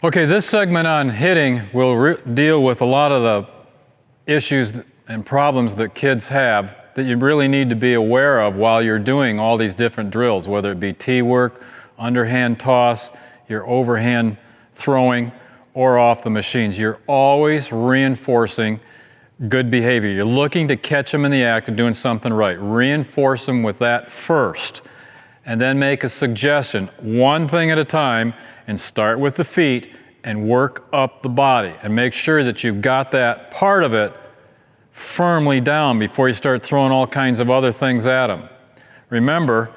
Okay, this segment on hitting will deal with a lot of the issues and problems that kids have that you really need to be aware of while you're doing all these different drills, whether it be tee work, underhand toss, your overhand throwing, or off the machines. You're always reinforcing good behavior. You're looking to catch them in the act of doing something right. Reinforce them with that first, and then make a suggestion, one thing at a time, and start with the feet and work up the body, and make sure that you've got that part of it firmly down before you start throwing all kinds of other things at them. Remember,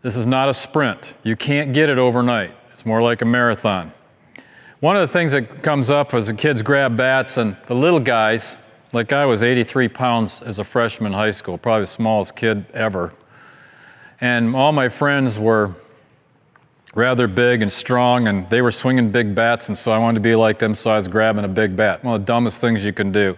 this is not a sprint. You can't get it overnight. It's more like a marathon. One of the things that comes up as the kids grab bats, and the little guys, like I was 83 pounds as a freshman in high school, probably the smallest kid ever. And all my friends were rather big and strong, and they were swinging big bats, and so I wanted to be like them, so I was grabbing a big bat. One of the dumbest things you can do.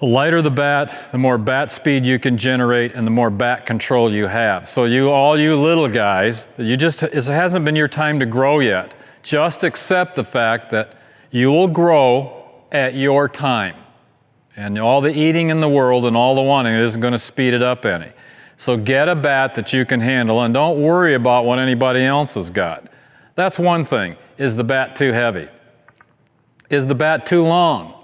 The lighter the bat, the more bat speed you can generate and the more bat control you have. So all you little guys, it hasn't been your time to grow yet. Just accept the fact that you will grow at your time. And all the eating in the world and all the wanting isn't going to speed it up any. So get a bat that you can handle and don't worry about what anybody else has got. That's one thing. Is the bat too heavy? Is the bat too long?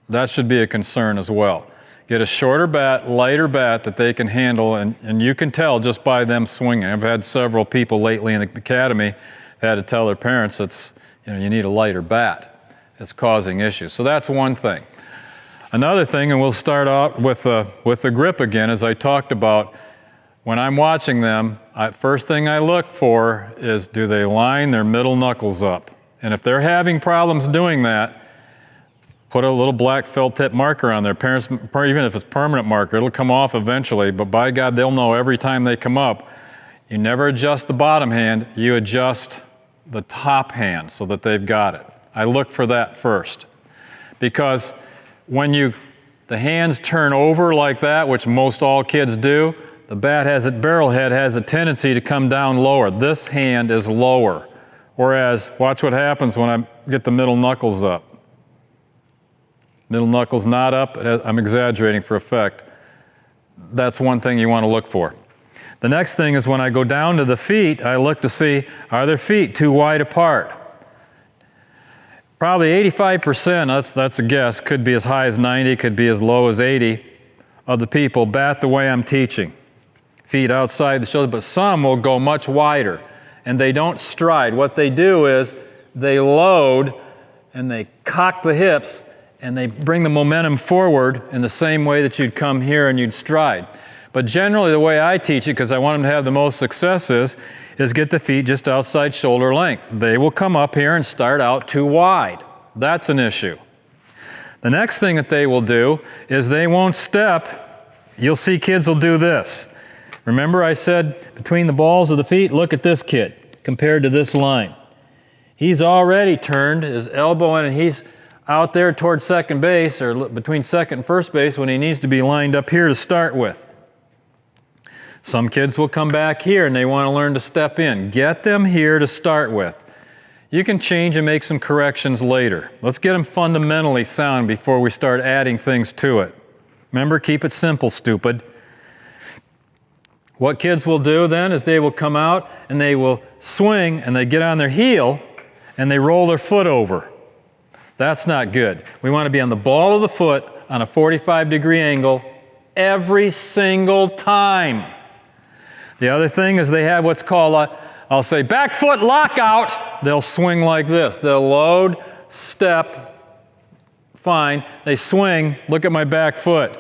That should be a concern as well. Get a shorter bat, lighter bat that they can handle, and you can tell just by them swinging. I've had several people lately in the academy had to tell their parents you need a lighter bat. It's causing issues. So that's one thing. Another thing, and we'll start out with the grip again, as I talked about, when I'm watching them, first thing I look for is, do they line their middle knuckles up? And if they're having problems doing that, put a little black felt tip marker on there. Parents, even if it's permanent marker, it'll come off eventually, but by God, they'll know every time they come up. You never adjust the bottom hand, you adjust the top hand so that they've got it. I look for that first. Because when the hands turn over like that, which most all kids do, the barrel head has a tendency to come down lower. This hand is lower. Whereas, watch what happens when I get the middle knuckles up. Middle knuckles not up, I'm exaggerating for effect. That's one thing you want to look for. The next thing is when I go down to the feet, I look to see, are their feet too wide apart? Probably 85%, that's a guess, could be as high as 90, could be as low as 80 of the people bat the way I'm teaching. Feet outside the shoulder, but some will go much wider and they don't stride. What they do is they load and they cock the hips and they bring the momentum forward in the same way that you'd come here and you'd stride. But generally the way I teach it, because I want them to have the most success, is get the feet just outside shoulder length. They will come up here and start out too wide. That's an issue. The next thing that they will do is they won't step. You'll see kids will do this. Remember I said between the balls of the feet, look at this kid compared to this line. He's already turned his elbow in and he's out there towards second base or between second and first base when he needs to be lined up here to start with. Some kids will come back here and they want to learn to step in. Get them here to start with. You can change and make some corrections later. Let's get them fundamentally sound before we start adding things to it. Remember, keep it simple, stupid. What kids will do then is they will come out and they will swing and they get on their heel and they roll their foot over. That's not good. We want to be on the ball of the foot on a 45-degree angle every single time. The other thing is they have what's called I'll say back foot lockout. They'll swing like this. They'll load, step, fine. They swing, look at my back foot.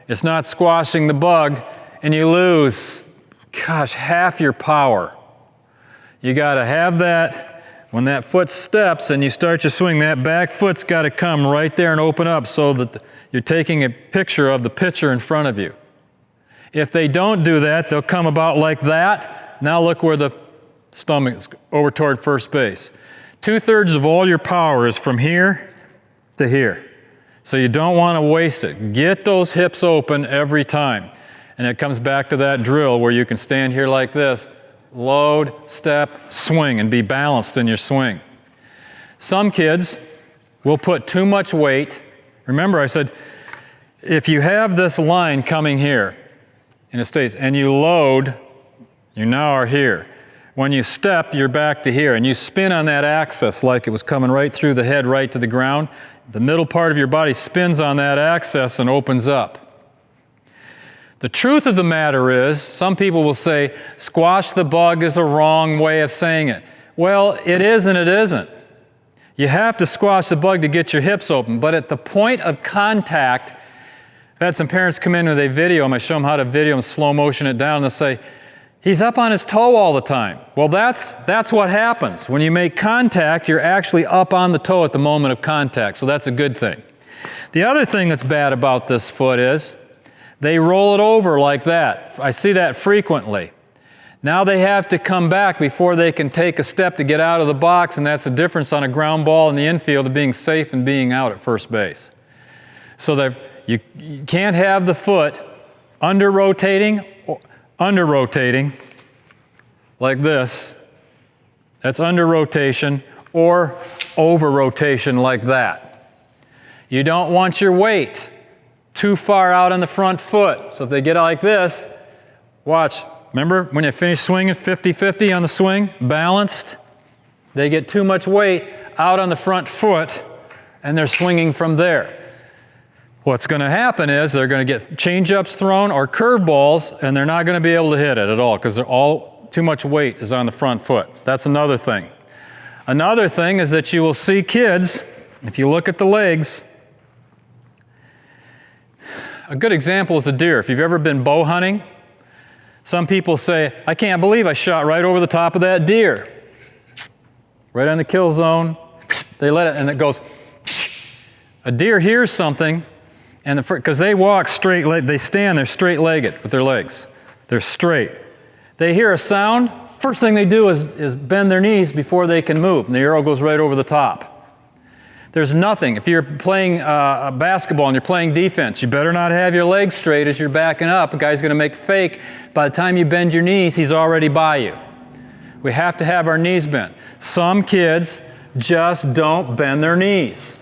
It's not squashing the bug, and you lose, half your power. You got to have that. When that foot steps and you start your swing, that back foot's got to come right there and open up so that you're taking a picture of the pitcher in front of you. If they don't do that, they'll come about like that. Now look where the stomach is, over toward first base. 2/3 of all your power is from here to here. So you don't want to waste it. Get those hips open every time. And it comes back to that drill where you can stand here like this, load, step, swing, and be balanced in your swing. Some kids will put too much weight. Remember I said, if you have this line coming here and it stays, and you load, you now are here. When you step, you're back to here, and you spin on that axis like it was coming right through the head, right to the ground. The middle part of your body spins on that axis and opens up. The truth of the matter is, some people will say, squash the bug is a wrong way of saying it. Well, it is and it isn't. You have to squash the bug to get your hips open, but at the point of contact, I've had some parents come in with a video, and I show them how to video and slow motion it down, and they'll say, he's up on his toe all the time. Well, that's what happens. When you make contact, you're actually up on the toe at the moment of contact, so that's a good thing. The other thing that's bad about this foot is they roll it over like that. I see that frequently. Now they have to come back before they can take a step to get out of the box, and that's the difference on a ground ball in the infield of being safe and being out at first base. So that you can't have the foot under-rotating like this. That's under-rotation, or over-rotation like that. You don't want your weight too far out on the front foot. So if they get like this, watch. Remember when you finish swinging 50-50 on the swing, balanced? They get too much weight out on the front foot and they're swinging from there. What's going to happen is they're going to get change-ups thrown or curveballs, and they're not going to be able to hit it at all because too much weight is on the front foot. That's another thing. Another thing is that you will see kids, if you look at the legs, a good example is a deer. If you've ever been bow hunting, some people say, I can't believe I shot right over the top of that deer. Right on the kill zone. They let it, and it goes. A deer hears something, and because they walk straight, they stand there straight-legged with their legs. They're straight. They hear a sound. First thing they do is bend their knees before they can move, and the arrow goes right over the top. There's nothing. If you're playing basketball and you're playing defense, you better not have your legs straight as you're backing up. A guy's going to make fake. By the time you bend your knees, he's already by you. We have to have our knees bent. Some kids just don't bend their knees.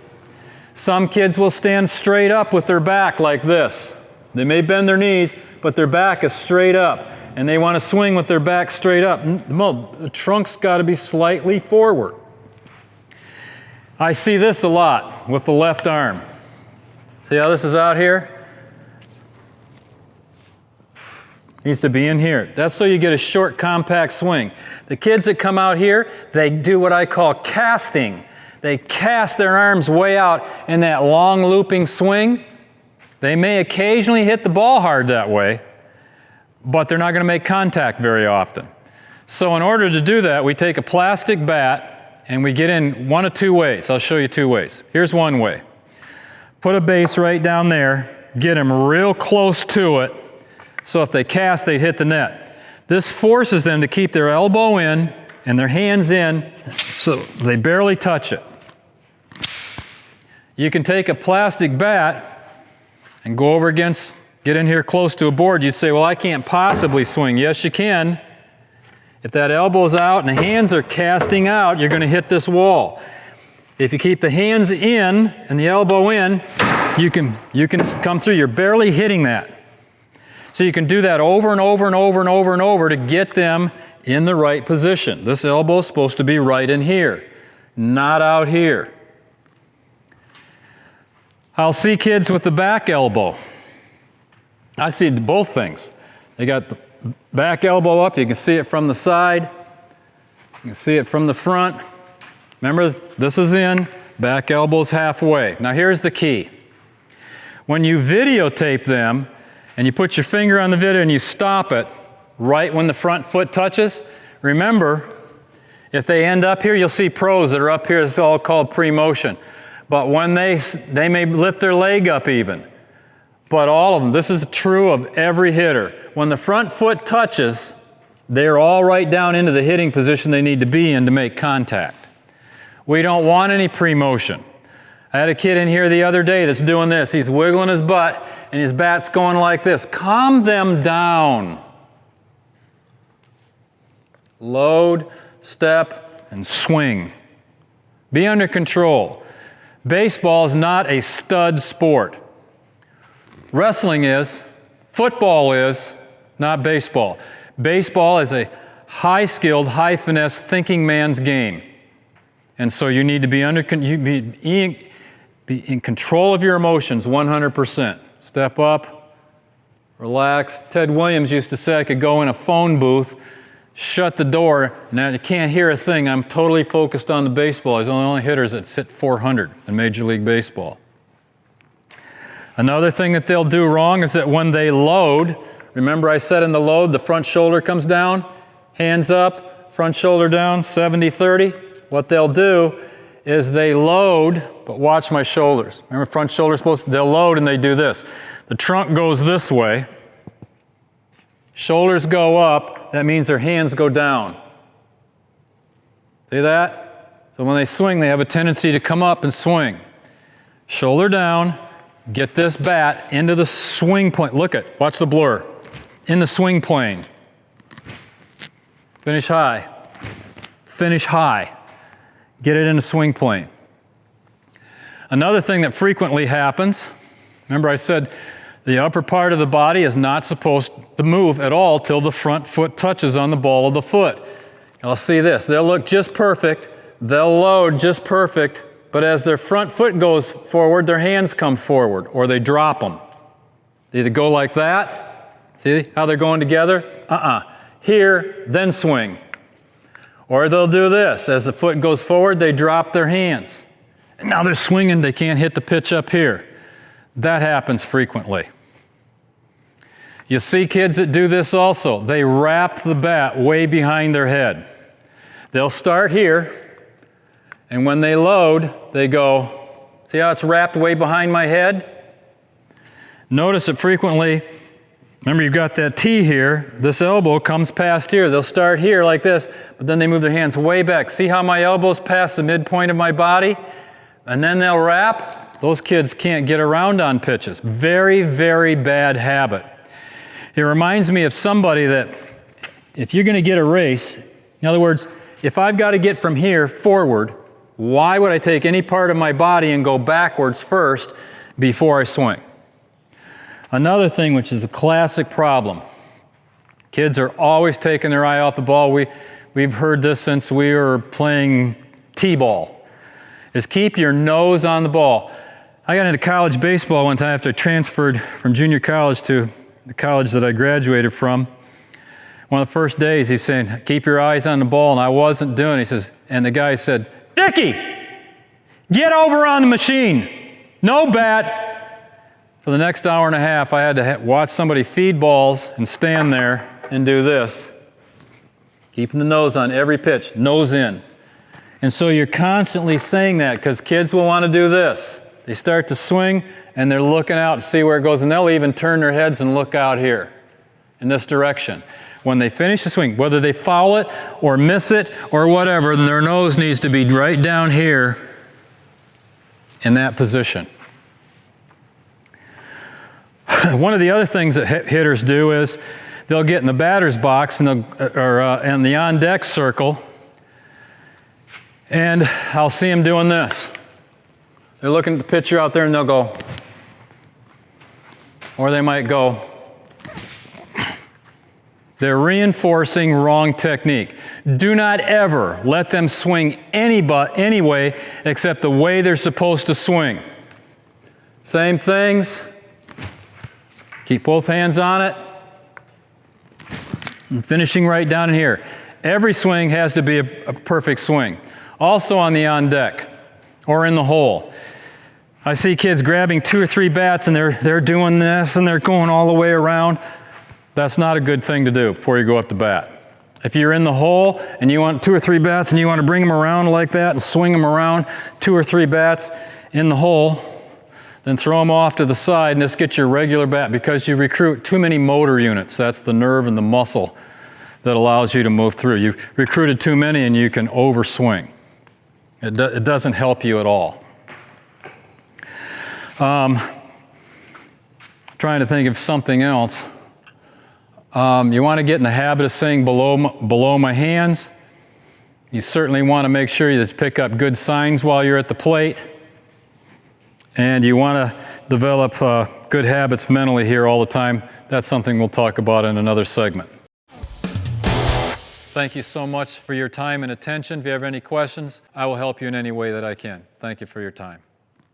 Some kids will stand straight up with their back like this. They may bend their knees, but their back is straight up, and they want to swing with their back straight up. The trunk's got to be slightly forward. I see this a lot with the left arm. See how this is out here? Needs to be in here. That's so you get a short, compact swing. The kids that come out here, they do what I call casting. They cast their arms way out in that long looping swing. They may occasionally hit the ball hard that way, but they're not going to make contact very often. So in order to do that, we take a plastic bat and we get in one of two ways. I'll show you two ways. Here's one way. Put a base right down there, get them real close to it, so if they cast, they'd hit the net. This forces them to keep their elbow in and their hands in so they barely touch it. You can take a plastic bat and go over against, get in here close to a board. You'd say, well, I can't possibly swing. Yes, you can. If that elbow's out and the hands are casting out, you're going to hit this wall. If you keep the hands in and the elbow in, you can come through. You're barely hitting that. So you can do that over and over and over and over and over to get them in the right position. This elbow is supposed to be right in here, not out here. I'll see kids with the back elbow. I see both things. They got the back elbow up. You can see it from the side. You can see it from the front. Remember, this is in, back elbow's halfway. Now here's the key. When you videotape them, and you put your finger on the video and you stop it right when the front foot touches, remember, if they end up here, you'll see pros that are up here. This is all called pre-motion. But when they may lift their leg up even. But all of them, this is true of every hitter. When the front foot touches, they're all right down into the hitting position they need to be in to make contact. We don't want any pre-motion. I had a kid in here the other day that's doing this. He's wiggling his butt and his bat's going like this. Calm them down. Load, step, and swing. Be under control. Baseball is not a stud sport. Wrestling is, football is, not baseball. Baseball is a high-skilled, high-finesse thinking man's game. And so you need to be in control of your emotions 100%. Step up, relax. Ted Williams used to say I could go in a phone booth, shut the door, and I can't hear a thing. I'm totally focused on the baseball. He's one of the only hitters that hit 400 in Major League Baseball. Another thing that they'll do wrong is that when they load, remember I said in the load, the front shoulder comes down, hands up, front shoulder down, 70-30. What they'll do is they load, but watch my shoulders. Remember front shoulder's supposed to, they'll load and they do this. The trunk goes this way, shoulders go up, that means their hands go down. See that? So when they swing, they have a tendency to come up and swing. Shoulder down, get this bat into the swing plane. Look at, watch the blur. In the swing plane. Finish high. Finish high. Get it in the swing plane. Another thing that frequently happens, remember I said the upper part of the body is not supposed to move at all till the front foot touches on the ball of the foot. You'll see this. They'll look just perfect. They'll load just perfect. But as their front foot goes forward, their hands come forward, or they drop them. They either go like that. See how they're going together? Here, then swing. Or they'll do this. As the foot goes forward, they drop their hands. And now they're swinging, they can't hit the pitch up here. That happens frequently. You see kids that do this also. They wrap the bat way behind their head. They'll start here, and when they load, they go, see how it's wrapped way behind my head? Notice that frequently, remember you've got that T here, this elbow comes past here. They'll start here like this, but then they move their hands way back. See how my elbow's past the midpoint of my body? And then they'll wrap. Those kids can't get around on pitches. Very, very bad habit. It reminds me of somebody that if you're going to get a race, in other words, if I've got to get from here forward, why would I take any part of my body and go backwards first before I swing? Another thing which is a classic problem, kids are always taking their eye off the ball. We've heard this since we were playing t-ball, is keep your nose on the ball. I got into college baseball one time after I transferred from junior college to the college that I graduated from. One of the first days he's saying, keep your eyes on the ball, and I wasn't doing it. He says, and the guy said, Dickie, get over on the machine. No bat. For the next hour and a half, I had to watch somebody feed balls and stand there and do this. Keeping the nose on every pitch, nose in. And so you're constantly saying that because kids will want to do this. They start to swing and they're looking out to see where it goes, and they'll even turn their heads and look out here in this direction. When they finish the swing, whether they foul it or miss it or whatever, then their nose needs to be right down here in that position. One of the other things that hitters do is they'll get in the batter's box and in the on-deck circle, and I'll see them doing this. They're looking at the pitcher out there and they'll go, or they might go. They're reinforcing wrong technique. Do not ever let them swing any way except the way they're supposed to swing. Same things. Keep both hands on it. And finishing right down in here. Every swing has to be a perfect swing. Also on the on deck or in the hole. I see kids grabbing 2 or 3 bats and they're doing this and they're going all the way around. That's not a good thing to do before you go up to bat. If you're in the hole and you want 2 or 3 bats and you want to bring them around like that and swing them around, 2 or 3 bats in the hole, then throw them off to the side and just get your regular bat, because you recruit too many motor units. That's the nerve and the muscle that allows you to move through. You've recruited too many and you can overswing. It doesn't help you at all. Trying to think of something else. You want to get in the habit of saying below my hands. You certainly want to make sure you pick up good signs while you're at the plate. And you want to develop good habits mentally here all the time. That's something we'll talk about in another segment. Thank you so much for your time and attention. If you have any questions, I will help you in any way that I can. Thank you for your time.